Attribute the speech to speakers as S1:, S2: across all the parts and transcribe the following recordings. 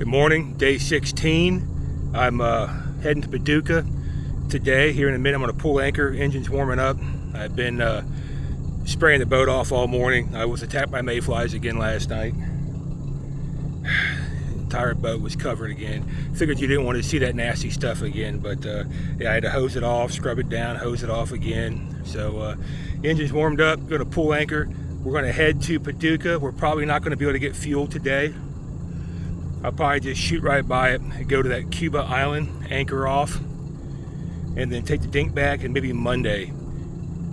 S1: Good morning, day 16. I'm heading to Paducah today. Here in a minute, I'm going to pull anchor. Engine's warming up. I've been spraying the boat off all morning. I was attacked by mayflies again last night. The entire boat was covered again. Figured you didn't want to see that nasty stuff again, but yeah, I had to hose it off, scrub it down, hose it off again. So engine's warmed up, going to pull anchor. We're going to head to Paducah. We're probably not going to be able to get fuel today. I'll probably just shoot right by it and go to that Cuba island, anchor off, and then take the dink back, and maybe Monday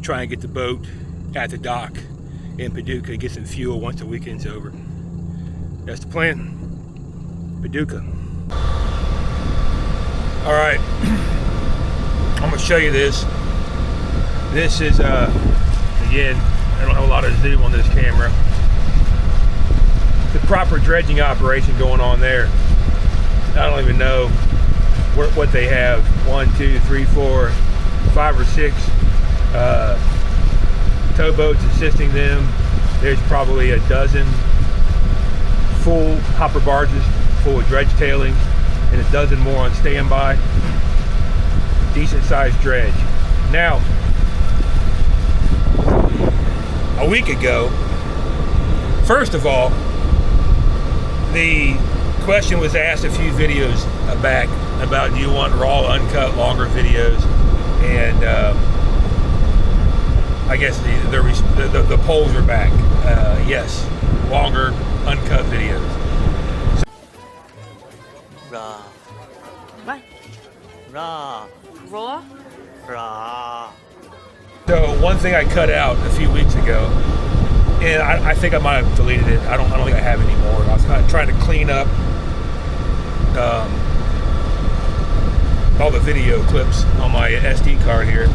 S1: try and get the boat at the dock in Paducah and get some fuel once the weekend's over. That's the plan. Paducah. All right, I'm gonna show you this. This is, again, I don't have a lot of zoom on this camera. The proper dredging operation going on there. I don't even know what they have. 1, 2, 3, 4, 5 or 6 towboats assisting them. There's probably a dozen full hopper barges full of dredge tailings and a dozen more on standby. Decent sized dredge. Now, a week ago, first of all, the question was asked a few videos back about, do you want raw, uncut, longer videos? And I guess the polls are back. Yes, longer, uncut videos.
S2: Raw.
S3: What?
S2: Raw.
S3: Raw?
S2: Raw.
S1: So one thing I cut out a few weeks ago, and I think I might have deleted it. I don't think I have anymore. I was kind of trying to clean up all the video clips on my SD card here.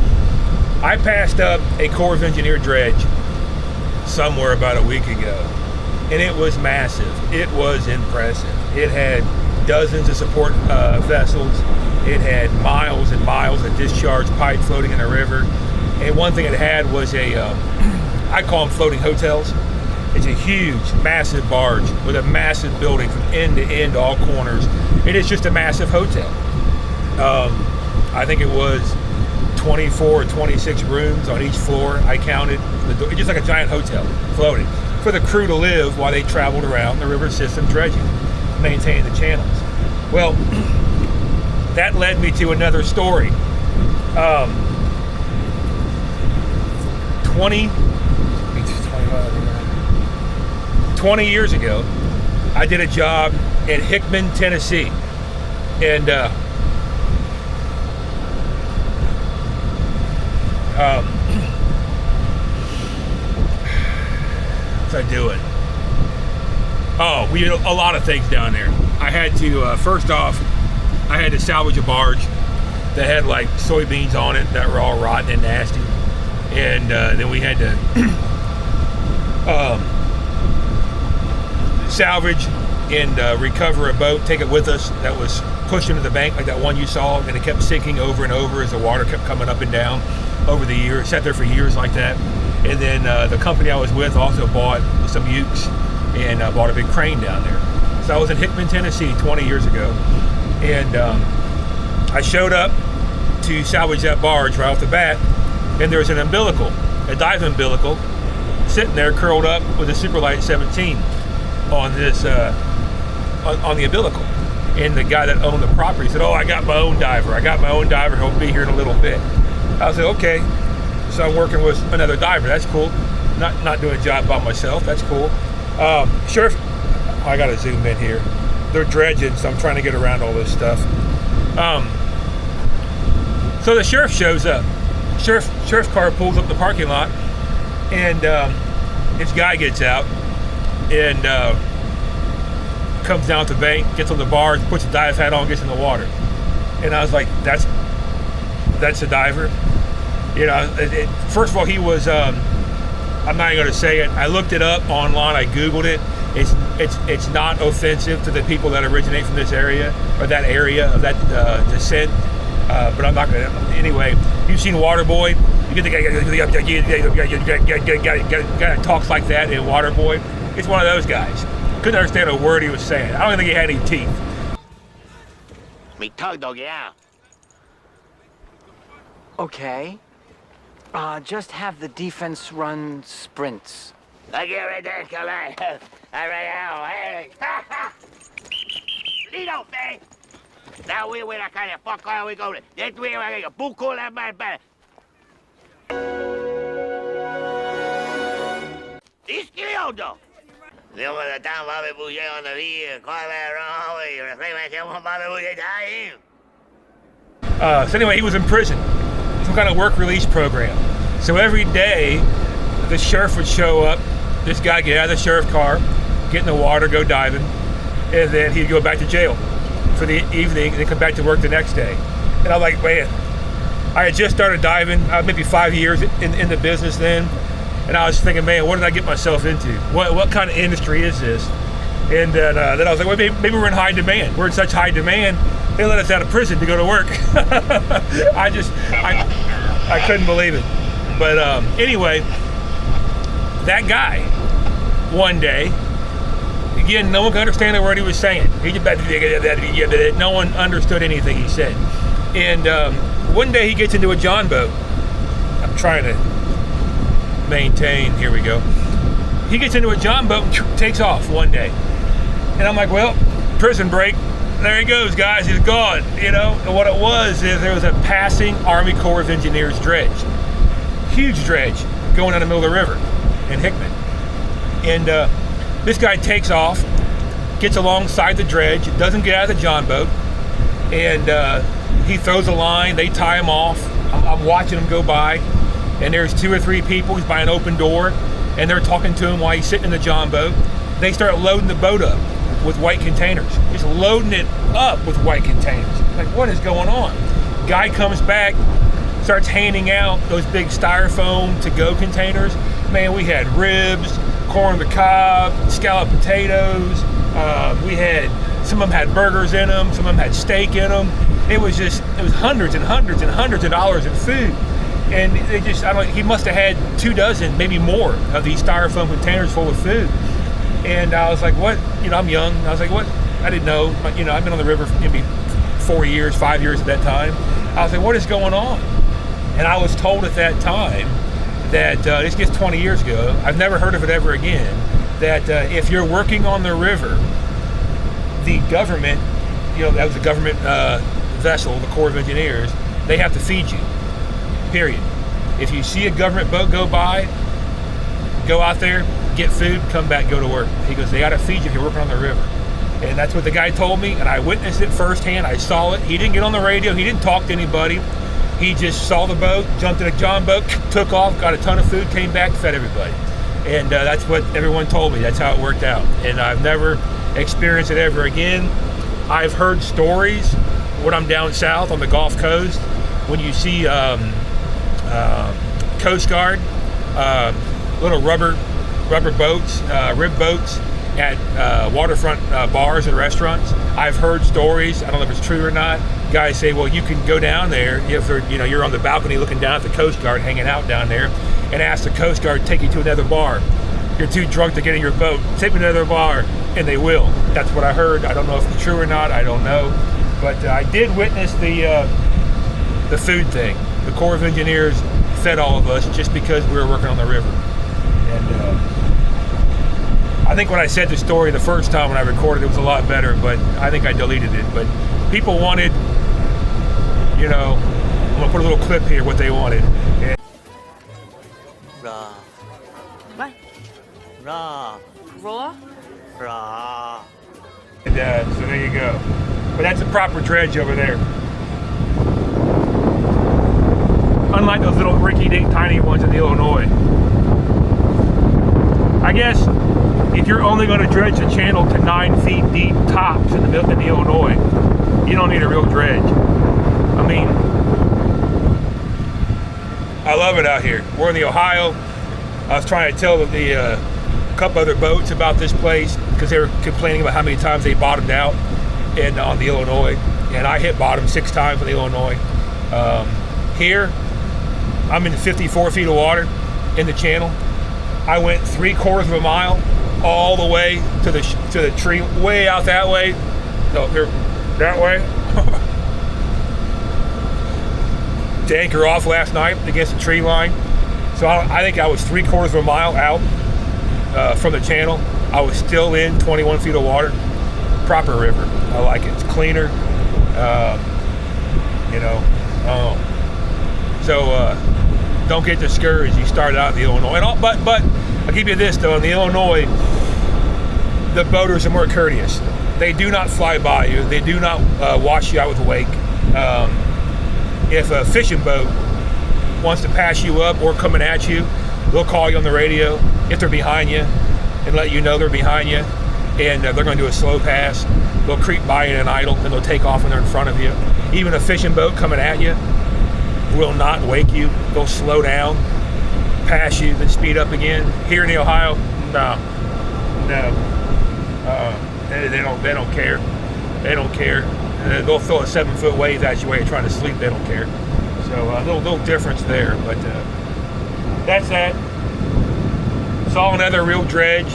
S1: I passed up a Corps of Engineer dredge somewhere about a week ago, and it was massive. It was impressive. It had dozens of support vessels. It had miles and miles of discharge pipe floating in the river. And one thing it had was I call them floating hotels. It's a huge, massive barge with a massive building from end to end, all corners. It is just a massive hotel. I think it was 24 or 26 rooms on each floor. I counted. It's just like a giant hotel floating for the crew to live while they traveled around the river system dredging, maintaining the channels. Well, that led me to another story. 20 years ago, I did a job in Hickman, Tennessee, and what's I doing? Oh, we did a lot of things down there. I had to, first off, I had to salvage a barge that had like soybeans on it that were all rotten and nasty. And then we had to salvage and recover a boat, take it with us, that was pushed into the bank like that one you saw, and it kept sinking over and over as the water kept coming up and down over the years. It sat there for years like that. And then the company I was with also bought some ukes and bought a big crane down there. So I was in Hickman, Tennessee 20 years ago, and I showed up to salvage that barge right off the bat. And there's an umbilical, a dive umbilical, sitting there curled up with a Superlight 17 on this, on the umbilical. And the guy that owned the property said, "Oh, I got my own diver. He'll be here in a little bit." I said, "Okay." So I'm working with another diver. That's cool. Not doing a job by myself. That's cool. Sheriff, I got to zoom in here. They're dredging, so I'm trying to get around all this stuff. So the sheriff shows up. Sheriff's car pulls up the parking lot, and this guy gets out and comes down to the bank, gets on the barge, puts a dive hat on, gets in the water. And I was like, that's a diver? You know, first of all, he was, I'm not even going to say it. I looked it up online, I Googled it. It's not offensive to the people that originate from this area, or that area of that descent. But I'm not going to. Anyway, you've seen Waterboy. You get the guy that talks like that in Waterboy. It's one of those guys. Couldn't understand a word he was saying. I don't think he had any teeth.
S4: Me tug dog, yeah.
S5: Okay. Just have the defense run sprints.
S4: I get right there, Calais. All right, now, hey. Lido, man. Now we win, I kind of fuck all we go. That way, I got a book call that man, man. Isquiliodo. Luego de tan va me puse on the via, coile rojo y reflexión va me puse ahí.
S1: So anyway, he was in prison, some kind of work release program. So every day, the sheriff would show up, this guy get out of the sheriff car, get in the water, go diving, and then he'd go back to jail for the evening and then come back to work the next day. And I'm like, man, I had just started diving, maybe 5 years in the business then, and I was thinking, man, what did I get myself into? What kind of industry is this? And then I was like, well, maybe we're in high demand. We're in such high demand, they let us out of prison to go to work. I couldn't believe it. But anyway, that guy, one day, again, no one could understand the word he was saying. No one understood anything he said. And one day he gets into a John boat. I'm trying to maintain, here we go. He gets into a John boat and takes off one day. And I'm like, well, prison break. There he goes, guys, he's gone, you know? And what it was is there was a passing Army Corps of Engineers dredge. Huge dredge going down the middle of the river in Hickman. And this guy takes off, gets alongside the dredge, doesn't get out of the John boat, and he throws a line, they tie him off. I'm watching him go by, and there's 2 or 3 people, he's by an open door, and they're talking to him while he's sitting in the John boat. They start loading the boat up with white containers. Just loading it up with white containers. Like, what is going on? Guy comes back, starts handing out those big styrofoam to-go containers. Man, we had ribs, corn on the cob, scalloped potatoes. We had, some of them had burgers in them, some of them had steak in them. It was hundreds and hundreds and hundreds of dollars in food. And they just, he must have had 2 dozen, maybe more, of these styrofoam containers full of food. And I was like, what? You know, I'm young. I was like, what? I didn't know. You know, I've been on the river for maybe 4 years, 5 years at that time. I was like, what is going on? And I was told at that time that, this gets 20 years ago, I've never heard of it ever again, that if you're working on the river, the government, you know, that was a government vessel, the Corps of Engineers, they have to feed you, period. If you see a government boat go by, go out there, get food, come back, go to work. He goes, they got to feed you if you're working on the river. And that's what the guy told me, and I witnessed it firsthand. I saw it. He didn't get on the radio. He didn't talk to anybody. He just saw the boat, jumped in a John boat, took off, got a ton of food, came back, fed everybody. And that's what everyone told me. That's how it worked out. And I've never experienced it ever again. I've heard stories when I'm down south on the Gulf Coast, when you see Coast Guard, little rubber boats, rib boats at waterfront bars and restaurants. I've heard stories, I don't know if it's true or not, guys say, well, you can go down there if you're on the balcony looking down at the Coast Guard, hanging out down there, and ask the Coast Guard to take you to another bar. You're too drunk to get in your boat, take me to another bar, and they will. That's what I heard. I don't know if it's true or not, I don't know. But I did witness the food thing. The Corps of Engineers fed all of us just because we were working on the river. And I think when I said the story the first time when I recorded it was a lot better, but I think I deleted it. But people wanted, you know, I'm gonna put a little clip here what they wanted. And
S2: Ra.
S3: What?
S2: Ra.
S3: Rolla?
S2: Ra.
S1: so there you go. But that's a proper dredge over there. Unlike those little rinky-dink tiny ones in the Illinois. I guess if you're only going to dredge the channel to 9 feet deep tops in the Illinois, you don't need a real dredge. I mean, I love it out here. We're in the Ohio. I was trying to tell the couple other boats about this place because they were complaining about how many times they bottomed out on the Illinois, and I hit bottom 6 times on the Illinois. Here, I'm in 54 feet of water in the channel. I went 3/4 of a mile all the way to the tree, way out that way. No, they're that way. To anchor off last night against the tree line. So I think I was 3/4 of a mile out from the channel. I was still in 21 feet of water. Proper river. I like it. It's cleaner. So don't get discouraged. You start out in the Illinois. But I'll give you this though. In the Illinois, the boaters are more courteous. They do not fly by you. They do not wash you out with a wake. If a fishing boat wants to pass you up or coming at you, they'll call you on the radio if they're behind you and let you know they're behind you, and they're going to do a slow pass. They'll creep by in an idle and they'll take off when they're in front of you. Even a fishing boat coming at you will not wake you. They'll slow down, pass you, then speed up again. Here in the Ohio, no. They don't care. They don't care. They'll throw a 7-foot wave at you while you're trying to sleep. They don't care. So a little difference there, but that's that. Saw another real dredge.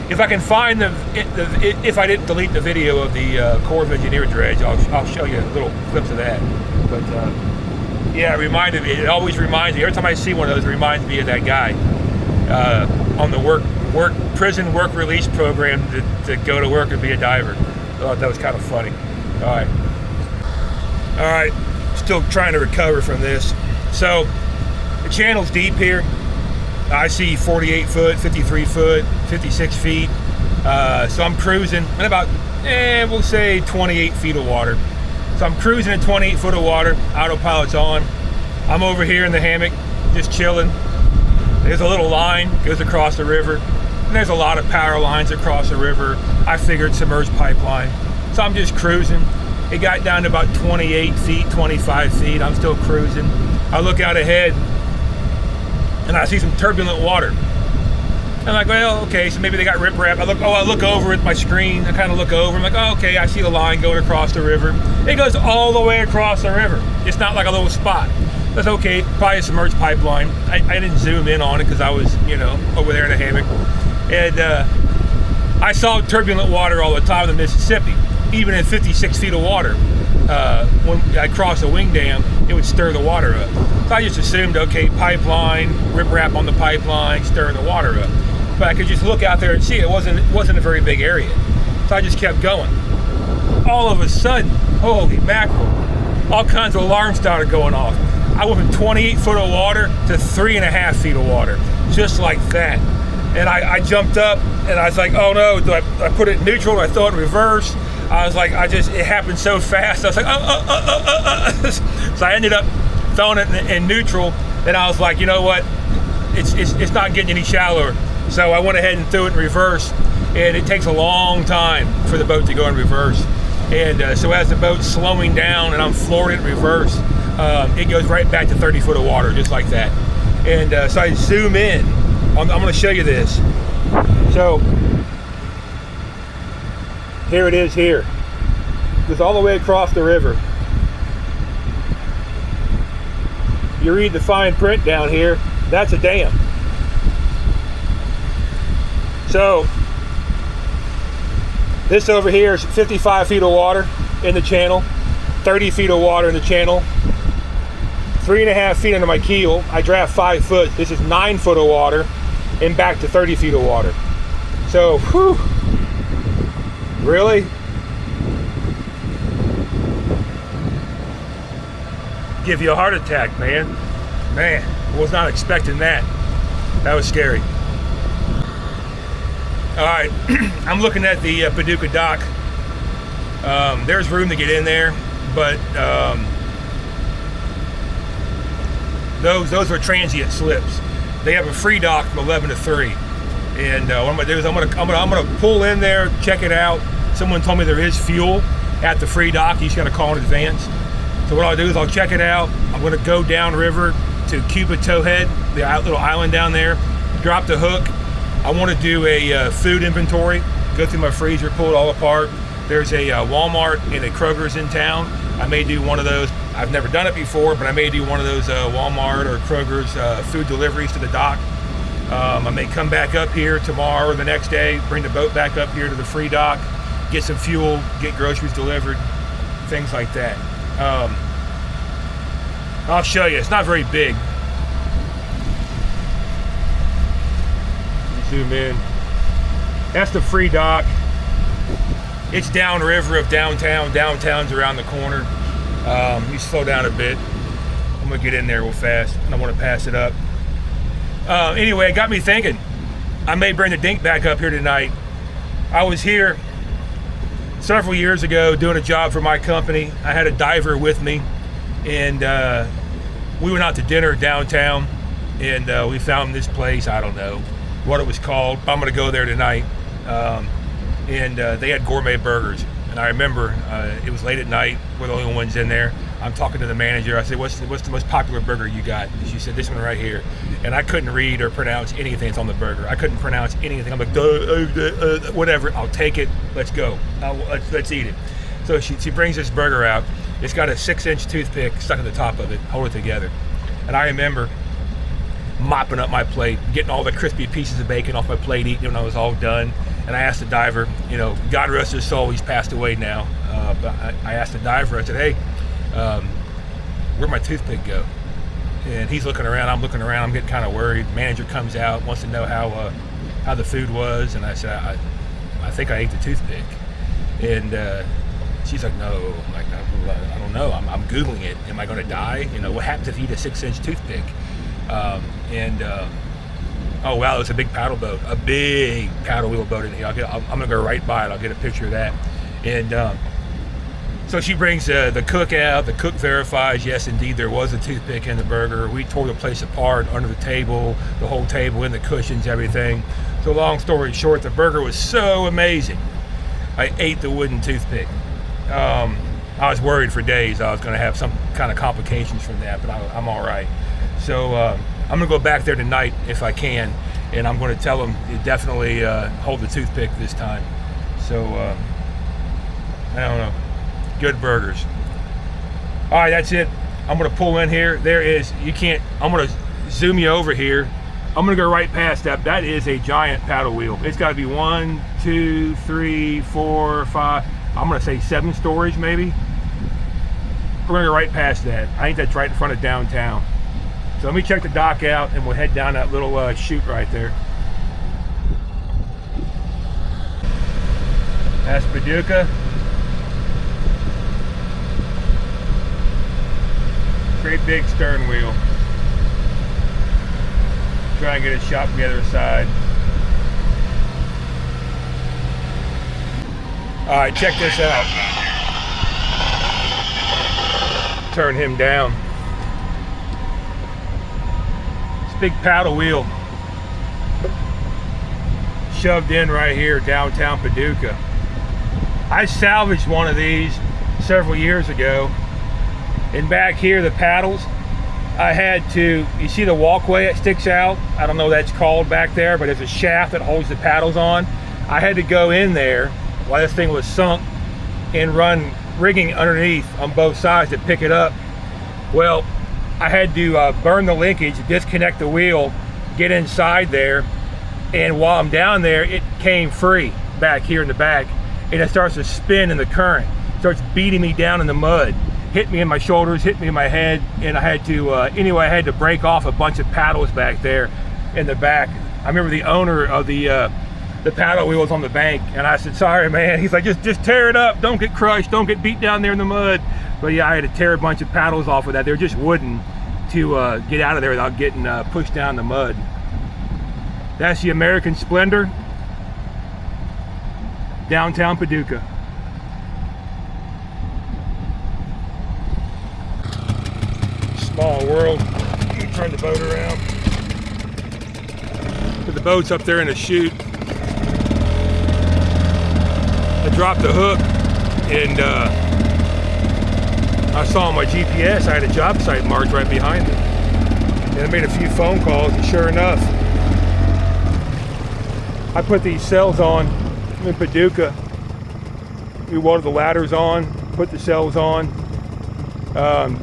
S1: If I can find if I didn't delete the video of the Corps of Engineer dredge, I'll show you little clips of that. But yeah, it reminded me. It always reminds me. Every time I see one of those, it reminds me of that guy on the prison work release program to go to work and be a diver. I thought that was kind of funny. All right. Still trying to recover from this. So the channel's deep here. I see 48 foot, 53 foot, 56 feet. So I'm cruising at about, we'll say 28 feet of water. So I'm cruising at 28 foot of water, autopilot's on. I'm over here in the hammock, just chilling. There's a little line, goes across the river. And there's a lot of power lines across the river. I figured submerged pipeline. So I'm just cruising. It got down to about 28 feet, 25 feet. I'm still cruising. I look out ahead and I see some turbulent water. I'm like, well, okay, so maybe they got riprap. I look over at my screen. I kind of look over. I'm like, oh, okay, I see the line going across the river. It goes all the way across the river. It's not like a little spot. That's okay, probably a submerged pipeline. I didn't zoom in on it because I was, over there in the hammock. And I saw turbulent water all the time in the Mississippi. Even in 56 feet of water, when I crossed a wing dam, it would stir the water up. So I just assumed, okay, pipeline, riprap on the pipeline, stirring the water up. But I could just look out there and see it wasn't a very big area. So I just kept going. All of a sudden, holy mackerel, all kinds of alarms started going off. I went from 28 foot of water to 3.5 feet of water, just like that. And I jumped up and I was like, oh no, do I put it in neutral? Do I throw it in reverse? I was like, it happened so fast. I was like, So I ended up throwing it in neutral. And I was like, you know what? It's not getting any shallower. So I went ahead and threw it in reverse. And it takes a long time for the boat to go in reverse. And so as the boat's slowing down and I'm flooring it in reverse, it goes right back to 30 foot of water, just like that. And so I zoom in. I'm going to show you this. So here it is here. It goes all the way across the river. You read the fine print down here, that's a dam. So this over here is 55 feet of water in the channel, 30 feet of water in the channel, 3.5 feet under my keel. I draft 5 foot. This is 9 foot of water and back to 30 feet of water. So, whew, really? Give you a heart attack, man. Man, was not expecting that. That was scary. All right, I'm looking at the Paducah dock. There's room to get in there, but those are transient slips. They have a free dock from 11 to 3. And what I'm gonna do is I'm gonna pull in there, check it out. Someone told me there is fuel at the free dock. You just gotta call in advance. So what I'll do is I'll check it out. I'm gonna go downriver to Cuba Towhead, the little island down there, drop the hook. I want to do a food inventory, go through my freezer, pull it all apart. There's a Walmart and a Kroger's in town. I may do one of those. I've never done it before, but I may do one of those Walmart or Kroger's food deliveries to the dock. I may come back up here tomorrow or the next day, bring the boat back up here to the free dock, get some fuel, get groceries delivered, things like that. I'll show you. It's not very big. Zoom in. That's the free dock. It's downriver of downtown. Downtown's around the corner. You slow down a bit. I'm gonna get in there real fast. I don't want to pass it up. Anyway, it got me thinking. I may bring the dink back up here tonight. I was here several years ago doing a job for my company. I had a diver with me, and we went out to dinner downtown, and we found this place. I don't know what it was called, but I'm gonna go there tonight. And they had gourmet burgers. And I remember it was late at night. We're the only ones in there. I'm talking to the manager. I said, what's the most popular burger you got? And she said, this one right here. And I couldn't read or pronounce anything that's on the burger. I couldn't pronounce anything. I'm like, whatever, I'll take it. Let's go. Let's eat it. So she brings this burger out. It's got a 6-inch toothpick stuck at the top of it, hold it together. And I remember mopping up my plate, getting all the crispy pieces of bacon off my plate, eating when I was all done. And I asked the diver, God rest his soul, he's passed away now. But I asked the diver, I said, hey, where'd my toothpick go? And he's looking around, I'm looking around, I'm getting kind of worried. Manager comes out, wants to know how the food was. And I said, I think I ate the toothpick. And she's like, no. I'm like, I don't know, I'm Googling it. Am I gonna die? What happens if you eat a 6-inch toothpick? Oh wow, it was a big paddle boat, a big paddle wheel boat in here. I'm gonna go right by it. I'll get a picture of that. And so she brings the cook out. The cook verifies, yes, indeed, there was a toothpick in the burger. We tore the place apart under the table, the whole table, in the cushions, everything. So long story short, the burger was so amazing. I ate the wooden toothpick. I was worried for days I was gonna have some kind of complications from that, but I'm all right. So I'm gonna go back there tonight if I can, and I'm gonna tell them to definitely hold the toothpick this time. So I don't know, good burgers. All right, that's it. I'm gonna pull in here. There is, I'm gonna zoom you over here. I'm gonna go right past that. That is a giant paddle wheel. It's gotta be 1, 2, 3, 4, 5, I'm gonna say 7 stories maybe. We're gonna go right past that. I think that's right in front of downtown. So let me check the dock out and we'll head down that little chute right there. That's Paducah. Great big stern wheel. Try and get a shot from the other side. All right, check this out. Turn him down. Big paddle wheel shoved in right here downtown Paducah. I salvaged one of these several years ago, and back here the paddles, I had to, you see the walkway that sticks out? I don't know what that's called back there, but there's a shaft that holds the paddles on. I had to go in there while this thing was sunk and run rigging underneath on both sides to pick it up. Well, I had to burn the linkage, disconnect the wheel, get inside there, and while I'm down there, it came free back here in the back, and it starts to spin in the current. It starts beating me down in the mud, hit me in my shoulders, hit me in my head, and I had to, anyway, I had to break off a bunch of paddles back there in the back. I remember the owner of the paddle wheel was on the bank, and I said, sorry, man. He's like, just tear it up, don't get crushed, don't get beat down there in the mud. But yeah, I had to tear a bunch of paddles off of that. They were just wooden to get out of there without getting pushed down in the mud. That's the American Splendor, downtown Paducah. Small world. Let me turn the boat around. Put the boat's up there in a chute. I dropped the hook, and I saw on my GPS I had a job site marked right behind it. And I made a few phone calls, and sure enough, I put these cells on in Paducah. We welded the ladders on, put the cells on.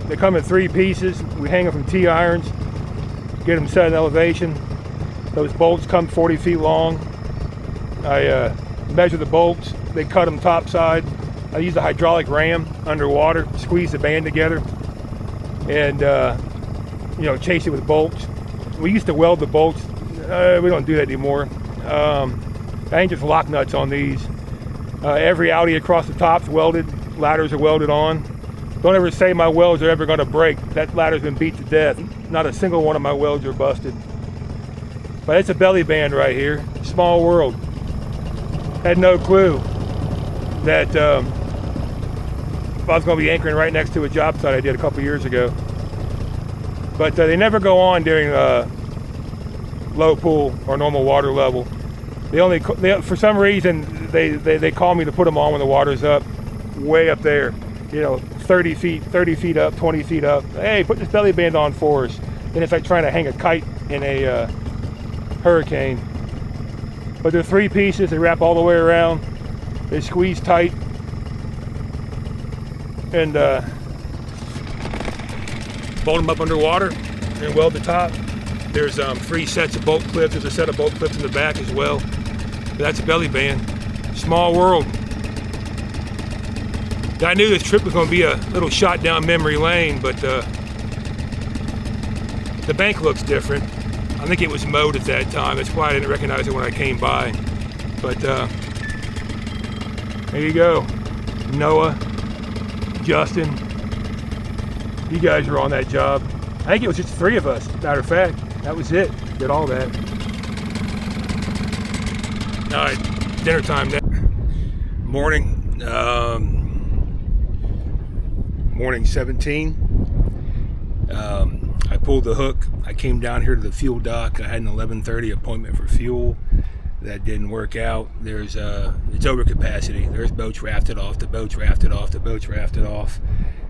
S1: They come in 3 pieces. We hang them from T-irons, get them set in elevation, Those bolts come 40 feet long. I measure the bolts. They cut them topside. I use a hydraulic ram underwater, squeeze the band together, and chase it with bolts. We used to weld the bolts. We don't do that anymore. I ain't just lock nuts on these. Every Audi across the top's welded. Ladders are welded on. Don't ever say my welds are ever going to break. That ladder's been beat to death. Not a single one of my welds are busted. But it's a belly band right here. Small world. Had no clue that I was going to be anchoring right next to a job site I did a couple years ago. But they never go on during low pool or normal water level. For some reason, they call me to put them on when the water's up, way up there. 30 feet up, 20 feet up. Hey, put this belly band on for us. And it's like trying to hang a kite in a hurricane. But they're 3 pieces. They wrap all the way around. They squeeze tight. And bolt them up underwater and weld the top. There's 3 sets of bolt clips. There's a set of bolt clips in the back as well. But that's a belly band. Small world. I knew this trip was going to be a little shot down memory lane, but the bank looks different. I think it was mowed at that time. That's why I didn't recognize it when I came by. But there you go. Noah, Justin, you guys were on that job. I think it was just 3 of us, matter of fact. That was it. Did all that. All right, dinner time now. Morning. Morning 17. I pulled the hook. I came down here to the fuel dock. I had an 11:30 appointment for fuel. That didn't work out. It's over capacity. There's boats rafted off, the boats rafted off, the boats rafted off,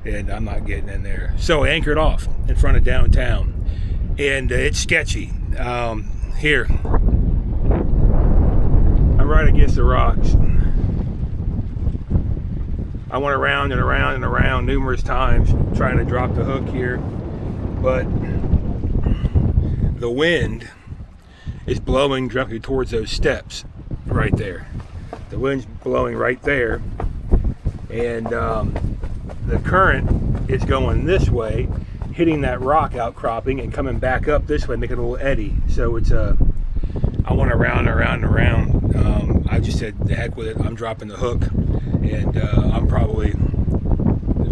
S1: and I'm not getting in there. So I anchored off in front of downtown, and it's sketchy. Here, I'm right against the rocks. I went around and around and around numerous times trying to drop the hook here, but the wind is blowing directly towards those steps right there. The wind's blowing right there, and the current is going this way, hitting that rock outcropping and coming back up this way, making a little eddy. So it's I went around and around and around. I just said, the heck with it, I'm dropping the hook, and I'm probably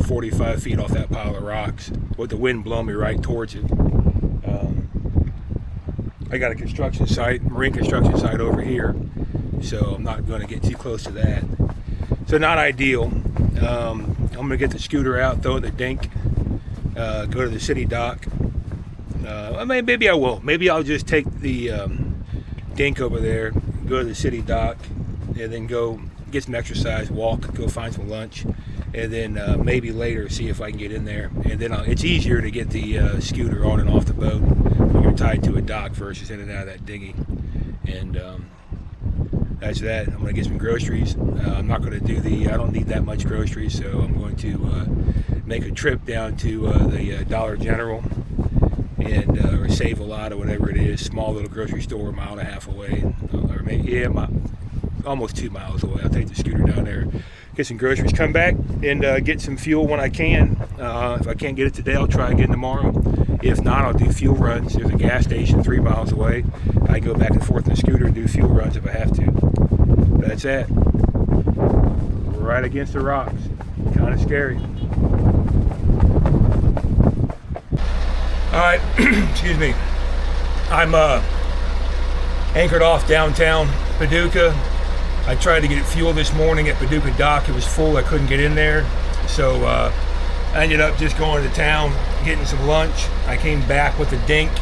S1: 45 feet off that pile of rocks with the wind blowing me right towards it. I got a construction site, marine construction site over here, so I'm not going to get too close to that. So not ideal. I'm going to get the scooter out, throw it in the dink, go to the city dock. Maybe I will. Maybe I'll just take the dink over there, go to the city dock, and then go get some exercise, walk, go find some lunch, and then maybe later see if I can get in there. And then it's easier to get the scooter on and off the boat when you're tied to a dock versus in and out of that dinghy. And that's that. I'm going to get some groceries. I'm not going to do I don't need that much groceries, so I'm going to make a trip down to the Dollar General and or Save a Lot or whatever it is, small little grocery store, 1.5 miles away, or maybe almost 2 miles away. I'll take the scooter down there, get some groceries, come back and get some fuel when I can. If I can't get it today, I'll try again tomorrow. If not, I'll do fuel runs. There's a gas station 3 miles away. I go back and forth in the scooter and do fuel runs if I have to. That's it. We're right against the rocks. Kind of scary. All right, excuse me. I'm anchored off downtown Paducah. I tried to get fuel this morning at Paducah Dock. It was full. I couldn't get in there. So I ended up just going to town, getting some lunch. I came back with the dink,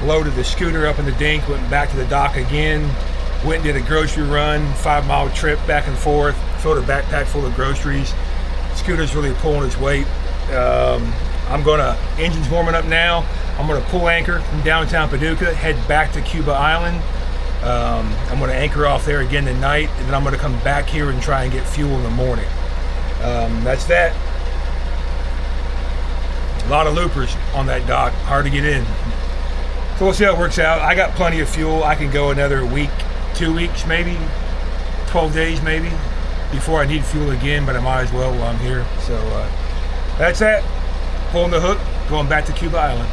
S1: loaded the scooter up in the dink, went back to the dock again, went and did a grocery run, 5 mile trip back and forth, filled a backpack full of groceries. Scooter's really pulling its weight. Engine's warming up now. I'm gonna pull anchor from downtown Paducah, head back to Cuba Island. I'm gonna anchor off there again tonight, and then I'm gonna come back here and try and get fuel in the morning. That's that. A lot of loopers on that dock, hard to get in. So we'll see how it works out. I got plenty of fuel. I can go another week, 2 weeks maybe, 12 days maybe, before I need fuel again, but I might as well while I'm here. So that's that. Pulling the hook, going back to Cuba Island.